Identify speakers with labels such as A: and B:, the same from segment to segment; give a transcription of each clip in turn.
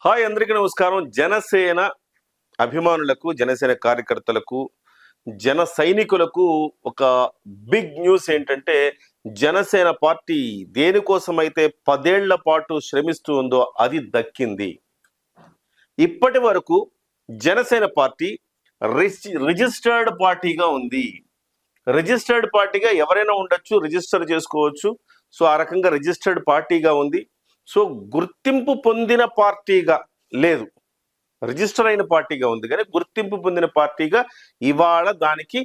A: Hi అందరికీ నమస్కారం. జనసేన అభిమానులకు, జనసేన కార్యకర్తలకు, జన సైనికులకు ఒక బిగ్ న్యూస్ ఏంటంటే, జనసేన పార్టీ దేనికోసమైతే 10 ఏళ్ల పాటు శ్రమిస్తూ ఉందో అది దక్కింది. ఇప్పటి వరకు జనసేన పార్టీ రిజిస్టర్డ్ పార్టీగా ఉంది. రిజిస్టర్డ్ పార్టీగా ఎవరైనా ఉండొచ్చు, రిజిస్టర్ చేసుకోవచ్చు. సో ఆ రకంగా రిజిస్టర్డ్ పార్టీగా ఉంది. సో గుర్తింపు పొందిన పార్టీగా లేదు, రిజిస్టర్ అయిన పార్టీగా ఉంది, కానీ గుర్తింపు పొందిన పార్టీగా ఇవాళ దానికి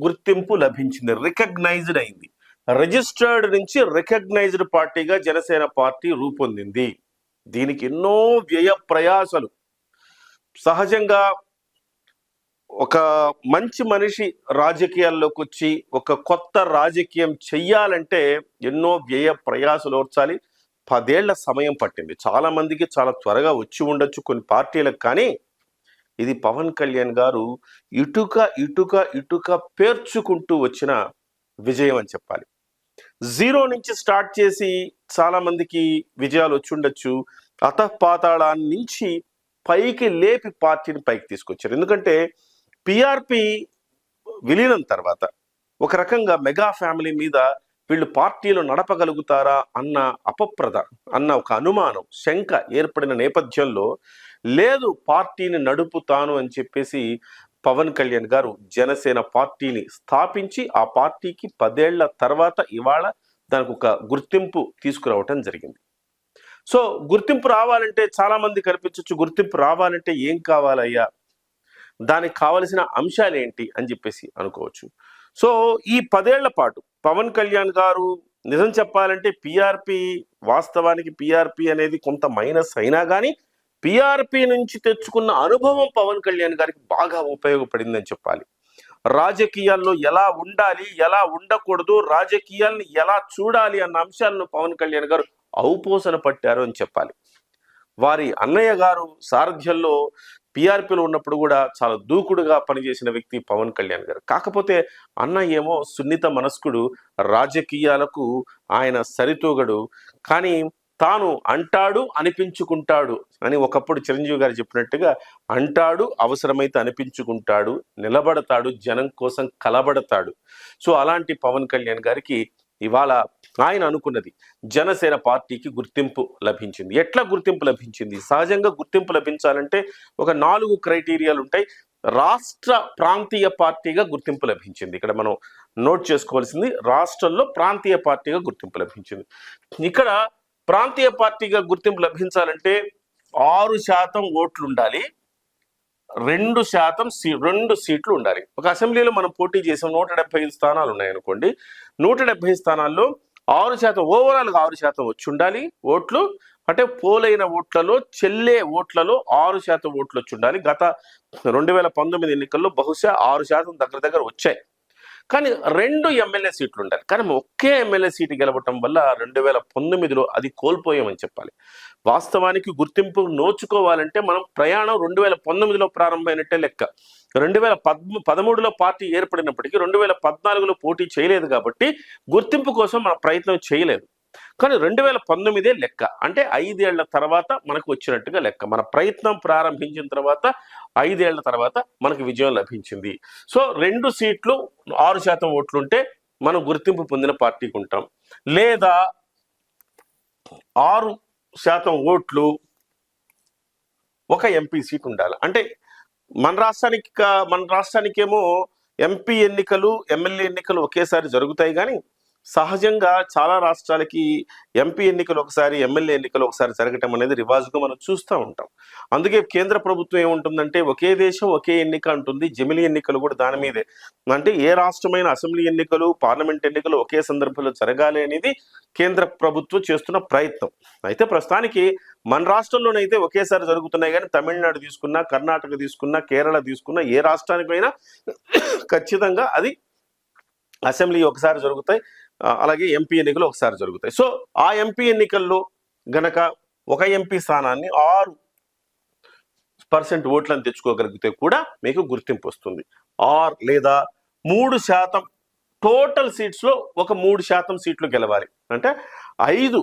A: గుర్తింపు లభించింది, రికగ్నైజ్డ్ అయింది. రిజిస్టర్డ్ నుంచి రికగ్నైజ్డ్ పార్టీగా జనసేన పార్టీ రూపొందింది. దీనికి ఎన్నో వ్యయ ప్రయాసలు. సహజంగా ఒక మంచి మనిషి రాజకీయాల్లోకి వచ్చి ఒక కొత్త రాజకీయం చెయ్యాలంటే ఎన్నో వ్యయ ప్రయాసలు ఓర్చాలి. 10 ఏళ్ల సమయం పట్టింది. చాలా మందికి చాలా త్వరగా వచ్చి ఉండొచ్చు కొన్ని పార్టీలకు, కానీ ఇది పవన్ కళ్యాణ్ గారు ఇటుక ఇటుక ఇటుక పేర్చుకుంటూ వచ్చిన విజయం అని చెప్పాలి. జీరో నుంచి స్టార్ట్ చేసి చాలా మందికి విజయాలు వచ్చి ఉండొచ్చు. అతపాతాళాన్ని నుంచి పైకి లేపి పార్టీని పైకి తీసుకొచ్చారు. ఎందుకంటే పిఆర్పి విలీనం తర్వాత ఒక రకంగా మెగా ఫ్యామిలీ మీద వీళ్ళు పార్టీలు నడపగలుగుతారా అన్న ఒక అనుమానం, శంక ఏర్పడిన నేపథ్యంలో లేదు, పార్టీని నడుపుతాను అని చెప్పేసి పవన్ కళ్యాణ్ గారు జనసేన పార్టీని స్థాపించి ఆ పార్టీకి 10 ఏళ్ల తర్వాత ఇవాళ దానికి ఒక గుర్తింపు తీసుకురావటం జరిగింది. సో గుర్తింపు రావాలంటే చాలా మంది కనిపించవచ్చు, గుర్తింపు రావాలంటే ఏం కావాలయ్యా, దానికి కావలసిన అంశాలు ఏంటి అని చెప్పేసి అనుకోవచ్చు. సో ఈ 10 ఏళ్ల పాటు పవన్ కళ్యాణ్ గారు నిజం చెప్పాలంటే వాస్తవానికి పిఆర్పి అనేది కొంత మైనస్ అయినా కానీ పిఆర్పి నుంచి తెచ్చుకున్న అనుభవం పవన్ కళ్యాణ్ గారికి బాగా ఉపయోగపడిందని చెప్పాలి. రాజకీయాల్లో ఎలా ఉండాలి, ఎలా ఉండకూడదు, రాజకీయాల్ని ఎలా చూడాలి అన్న అంశాలను పవన్ కళ్యాణ్ గారు ఔపోసన పట్టారు అని చెప్పాలి. వారి అన్నయ్య గారు సారథ్యంలో పిఆర్పిలో ఉన్నప్పుడు కూడా చాలా దూకుడుగా పనిచేసిన వ్యక్తి పవన్ కళ్యాణ్ గారు. కాకపోతే అన్న ఏమో సున్నిత మనస్కుడు, రాజకీయాలకు ఆయన సరితూగడు, కానీ తాను అంటాడు అనిపించుకుంటాడు అని ఒకప్పుడు చిరంజీవి గారు చెప్పినట్టుగా అంటాడు, అవసరమైతే అనిపించుకుంటాడు, నిలబడతాడు, జనం కోసం కలబడతాడు. సో అలాంటి పవన్ కళ్యాణ్ గారికి ఇవాళ ఆయన అనుకున్నది జనసేన పార్టీకి గుర్తింపు లభించింది. ఎట్లా గుర్తింపు లభించింది? సహజంగా గుర్తింపు లభించాలంటే ఒక 4 క్రైటీరియాలు ఉంటాయి. రాష్ట్ర ప్రాంతీయ పార్టీగా గుర్తింపు లభించింది. ఇక్కడ మనం నోట్ చేసుకోవాల్సింది, రాష్ట్రంలో ప్రాంతీయ పార్టీగా గుర్తింపు లభించింది. ఇక్కడ ప్రాంతీయ పార్టీగా గుర్తింపు లభించాలంటే 6% ఓట్లు ఉండాలి, 2 సీట్లు ఉండాలి. ఒక అసెంబ్లీలో మనం పోటీ చేసాం, 175 స్థానాలు ఉన్నాయనుకోండి. 170 స్థానాల్లో 6%, ఓవరాల్గా 6% వచ్చి ఉండాలి ఓట్లు. అంటే పోలైన ఓట్లలో, చెల్లే ఓట్లలో 6% ఓట్లు వచ్చి ఉండాలి. గత 2019 ఎన్నికల్లో బహుశా 6% దగ్గర వచ్చాయి. కానీ 2 ఎమ్మెల్యే సీట్లు ఉండాలి. కానీ ఒకే ఎమ్మెల్యే సీటు గెలవటం వల్ల 2019లో అది కోల్పోయామని చెప్పాలి. వాస్తవానికి గుర్తింపు నోచుకోవాలంటే మనం ప్రయాణం 2019లో ప్రారంభమైనట్టే లెక్క. 2013లో పార్టీ ఏర్పడినప్పటికీ 2014లో పోటీ చేయలేదు కాబట్టి గుర్తింపు కోసం మన ప్రయత్నం చేయలేదు. కానీ 2019 లెక్క, అంటే 5 ఏళ్ల తర్వాత మనకు వచ్చినట్టుగా లెక్క. మన ప్రయత్నం ప్రారంభించిన తర్వాత 5 ఏళ్ల తర్వాత మనకు విజయం లభించింది. సో 2 సీట్లు 6% ఓట్లుంటే మనం గుర్తింపు పొందిన పార్టీకి ఉంటాం. లేదా 6% ఓట్లు, 1 ఎంపీ సీట్ ఉండాలి. అంటే మన రాష్ట్రానికేమో ఎంపీ ఎన్నికలు, ఎమ్మెల్యే ఎన్నికలు ఒకేసారి జరుగుతాయి. కానీ సహజంగా చాలా రాష్ట్రాలకి ఎంపీ ఎన్నికలు ఒకసారి, ఎమ్మెల్యే ఎన్నికలు ఒకసారి జరగటం అనేది రివాజుగా మనం చూస్తూ ఉంటాం. అందుకే కేంద్ర ప్రభుత్వం ఏముంటుందంటే ఒకే దేశం ఒకే ఎన్నిక అంటుంది. జమిలీ ఎన్నికలు కూడా దాని మీదే. అంటే ఏ రాష్ట్రమైన అసెంబ్లీ ఎన్నికలు, పార్లమెంట్ ఎన్నికలు ఒకే సందర్భంలో జరగాలి అనేది కేంద్ర ప్రభుత్వం చేస్తున్న ప్రయత్నం. అయితే ప్రస్తుతానికి మన రాష్ట్రంలోనైతే ఒకేసారి జరుగుతున్నాయి. కానీ తమిళనాడు తీసుకున్నా, కర్ణాటక తీసుకున్నా, కేరళ తీసుకున్నా, ఏ రాష్ట్రానికైనా ఖచ్చితంగా అది అసెంబ్లీ ఒకసారి జరుగుతాయి, అలాగే ఎంపీ ఎన్నికలు ఒకసారి జరుగుతాయి. సో ఆ ఎంపీ ఎన్నికల్లో గనక 1 ఎంపీ స్థానాన్ని 6% ఓట్లను తెచ్చుకోగలిగితే కూడా మీకు గుర్తింపు వస్తుంది. లేదా 3% టోటల్ సీట్స్లో ఒక 3% సీట్లు గెలవాలి. అంటే 5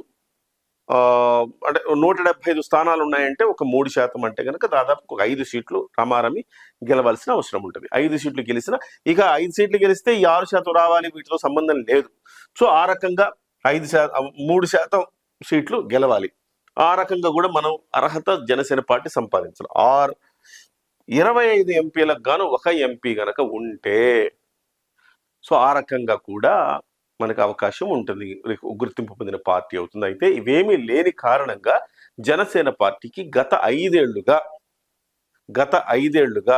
A: అంటే 175 స్థానాలు ఉన్నాయంటే ఒక 3% అంటే కనుక దాదాపు ఒక 5 సీట్లు రమారమి గెలవాల్సిన అవసరం ఉంటుంది. 5 సీట్లు గెలిచిన ఇక 5 సీట్లు గెలిస్తే ఈ 6% రావాలి, వీటితో సంబంధం లేదు. సో ఆ రకంగా 3% సీట్లు గెలవాలి. ఆ రకంగా కూడా మనం అర్హత జనసేన పార్టీ సంపాదించాలి. 25 ఎంపీలకు గాను ఒక ఎంపీ గనక ఉంటే సో ఆ రకంగా కూడా మనకు అవకాశం ఉంటుంది, గుర్తింపు పొందిన పార్టీ అవుతుంది. అయితే ఇవేమీ లేని కారణంగా జనసేన పార్టీకి గత ఐదేళ్లుగా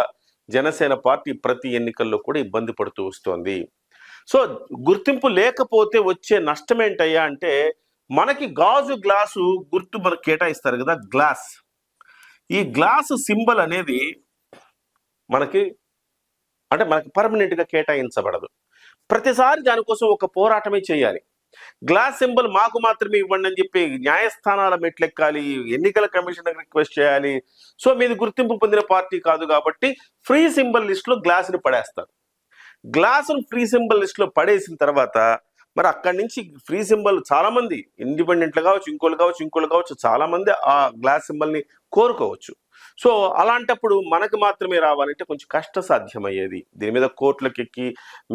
A: జనసేన పార్టీ ప్రతి ఎన్నికల్లో కూడా ఇబ్బంది పడుతూ వస్తోంది. సో గుర్తింపు లేకపోతే వచ్చే నష్టం ఏంటయ్యా అంటే, మనకి గాజు గ్లాసు గుర్తు మనకు కేటాయిస్తారు కదా, గ్లాస్. ఈ గ్లాసు సింబల్ అనేది మనకి పర్మనెంట్ గా కేటాయించబడదు. ప్రతిసారి దానికోసం ఒక పోరాటమే చేయాలి. గ్లాస్ సింబల్ మాకు మాత్రమే ఇవ్వండి అని చెప్పి న్యాయస్థానాల మెట్లెక్కాలి, ఎన్నికల కమిషన్ రిక్వెస్ట్ చేయాలి. సో మీది గుర్తింపు పొందిన పార్టీ కాదు కాబట్టి ఫ్రీ సింబల్ లిస్ట్ లో గ్లాస్ ని పడేస్తారు. గ్లాసును ఫ్రీ సింబల్ లిస్ట్ లో పడేసిన తర్వాత మరి అక్కడి నుంచి ఫ్రీ సింబల్ చాలా మంది ఇండిపెండెంట్లు కావచ్చు, ఇంకోళ్ళు కావచ్చు చాలా మంది ఆ గ్లాస్ సింబల్ ని కోరుకోవచ్చు. సో అలాంటప్పుడు మనకు మాత్రమే రావాలంటే కొంచెం కష్ట సాధ్యమయ్యేది. దీని మీద కోర్టులకు ఎక్కి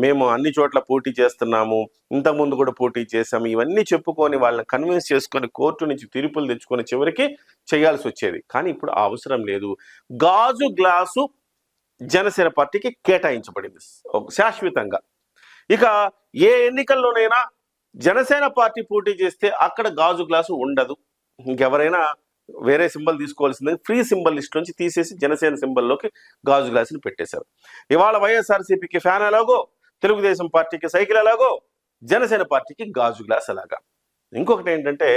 A: మేము అన్ని చోట్ల పోటీ చేస్తున్నాము, ఇంతకుముందు కూడా పోటీ చేశాము, ఇవన్నీ చెప్పుకొని వాళ్ళని కన్విన్స్ చేసుకొని కోర్టు నుంచి తీర్పులు తెచ్చుకొని చివరికి చేయాల్సి వచ్చేది. కానీ ఇప్పుడు ఆ అవసరం లేదు. గాజు గ్లాసు జనసేన పార్టీకి కేటాయించబడింది శాశ్వతంగా. ఇక ఏ ఎన్నికల్లోనైనా జనసేన పార్టీ పోటీ చేస్తే అక్కడ గాజు గ్లాసు ఉండదు. ఇంకెవరైనా వేరే సింబల్ తీసుకోవాల్సింది ఫ్రీ సింబల్ లిస్ట్ నుంచి తీసేసి జనసేన సింబల్లోకి గాజు గ్లాసుని పెట్టేశారు. ఇవాళ వైఎస్ఆర్సీపీకి ఫ్యాన్ ఎలాగో, తెలుగుదేశం పార్టీకి సైకిల్ ఎలాగో, జనసేన పార్టీకి గాజు గ్లాస్ ఎలాగా. ఇంకొకటి ఏంటంటే,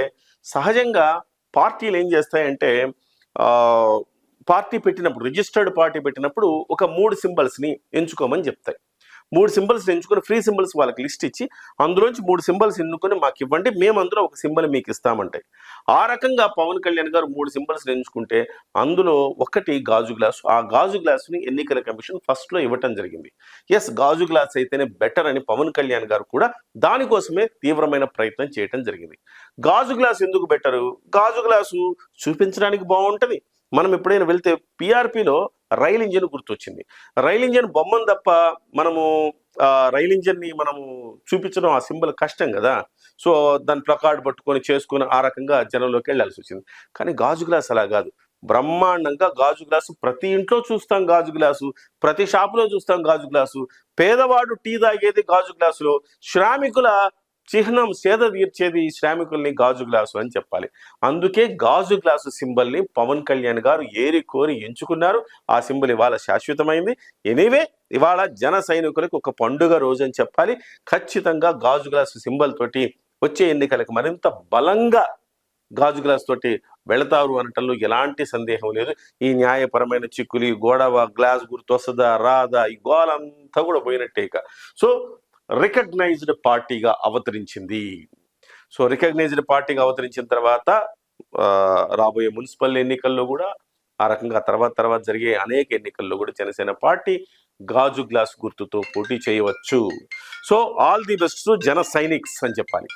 A: సహజంగా పార్టీలు ఏం చేస్తాయంటే పార్టీ పెట్టినప్పుడు, రిజిస్టర్డ్ పార్టీ పెట్టినప్పుడు ఒక 3 సింబల్స్ని ఎంచుకోమని చెప్తాయి. 3 సింబల్స్ ఎంచుకొని ఫ్రీ సింబల్స్ వాళ్ళకి లిస్ట్ ఇచ్చి అందులోంచి 3 సింబల్స్ ఎన్నుకొని మాకు ఇవ్వండి, మేము అందులో ఒక సింబల్ మీకు ఇస్తామంటాయి. ఆ రకంగా పవన్ కళ్యాణ్ గారు 3 సింబల్స్ ఎంచుకుంటే అందులో ఒకటి గాజు గ్లాసు. ఆ గాజు గ్లాసుని ఎన్నికల కమిషన్ ఫస్ట్ లో ఇవ్వటం జరిగింది. ఎస్, గాజు గ్లాస్ అయితేనే బెటర్ అని పవన్ కళ్యాణ్ గారు కూడా దానికోసమే తీవ్రమైన ప్రయత్నం చేయటం జరిగింది. గాజు గ్లాసు ఎందుకు బెటరు? గాజు గ్లాసు చూపించడానికి బాగుంటది. మనం ఎప్పుడైనా వెళ్తే పిఆర్పిలో రైల్ ఇంజిన్ గుర్తొచ్చింది. రైల్ ఇంజిన్ బొమ్మను తప్ప మనము రైల్ ఇంజిన్ ని మనము చూపించడం ఆ సింబల్ కష్టం కదా. సో దాని ప్లకార్డ్ పట్టుకొని చేసుకొని ఆ రకంగా జనంలోకి వెళ్ళాల్సి వచ్చింది. కానీ గాజు గ్లాస్ అలా కాదు, బ్రహ్మాండంగా గాజు గ్లాసు ప్రతి ఇంట్లో చూస్తాం, గాజు గ్లాసు ప్రతి షాపులో చూస్తాం, గాజు గ్లాసు. పేదవాడు టీ తాగేది గాజు గ్లాసులో, శ్రామికుల చిహ్నం సేద తీర్చేది శ్రామికుల్ని గాజు గ్లాసు అని చెప్పాలి. అందుకే గాజు గ్లాసు సింబల్ ని పవన్ కళ్యాణ్ గారు ఏరి కోరి ఎంచుకున్నారు. ఆ సింబల్ ఇవాళ శాశ్వతమైంది. ఎనీవే, ఇవాళ జన సైనికులకు ఒక పండుగ రోజు అని చెప్పాలి. ఖచ్చితంగా గాజు గ్లాసు సింబల్ తోటి వచ్చే ఎన్నికలకు మరింత బలంగా గాజు గ్లాస్ తోటి వెళతారు అనటంలో ఎలాంటి సందేహం లేదు. ఈ న్యాయపరమైన చిక్కులు, గొడవ, గ్లాస్ గుర్తు వస్తుందా రాదా, ఈ గోలంతా కూడా పోయినట్టే. ఇక సో రికగ్నైజ్డ్ పార్టీగా అవతరించింది. సో రికగ్నైజ్డ్ పార్టీగా అవతరించిన తర్వాత రాబోయే మున్సిపల్ ఎన్నికల్లో కూడా ఆ రకంగా తర్వాత జరిగే అనేక ఎన్నికల్లో కూడా జనసేన పార్టీ గాజు గ్లాస్ గుర్తుతో పోటీ చేయవచ్చు. సో ఆల్ ది బెస్ట్ జన సైనిక్స్ అని చెప్పాలి.